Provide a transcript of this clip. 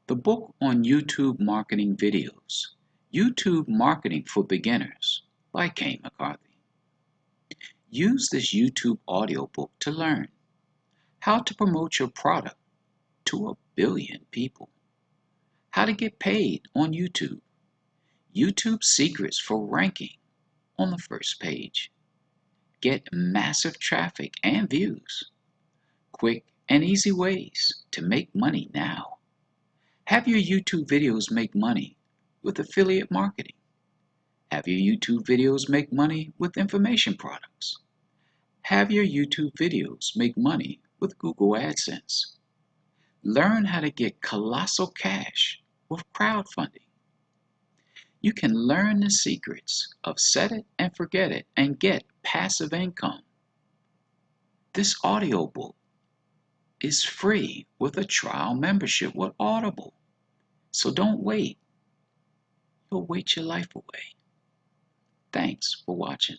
The book on YouTube marketing videos, YouTube Marketing for Beginners by Kane MaCarthy. Use this YouTube audiobook to learn how to promote your product to 1 billion people, how to get paid on YouTube, YouTube secrets for ranking on the first page, get massive traffic and views, quick and easy ways to make money now. Have your YouTube videos make money with affiliate marketing. Have your YouTube videos make money with information products. Have your YouTube videos make money with Google AdSense. Learn how to get colossal cash with crowdfunding. You can learn the secrets of set it and forget it and get passive income. This audiobook is free with a trial membership with Audible. So don't wait. You'll wait your life away. Thanks for watching.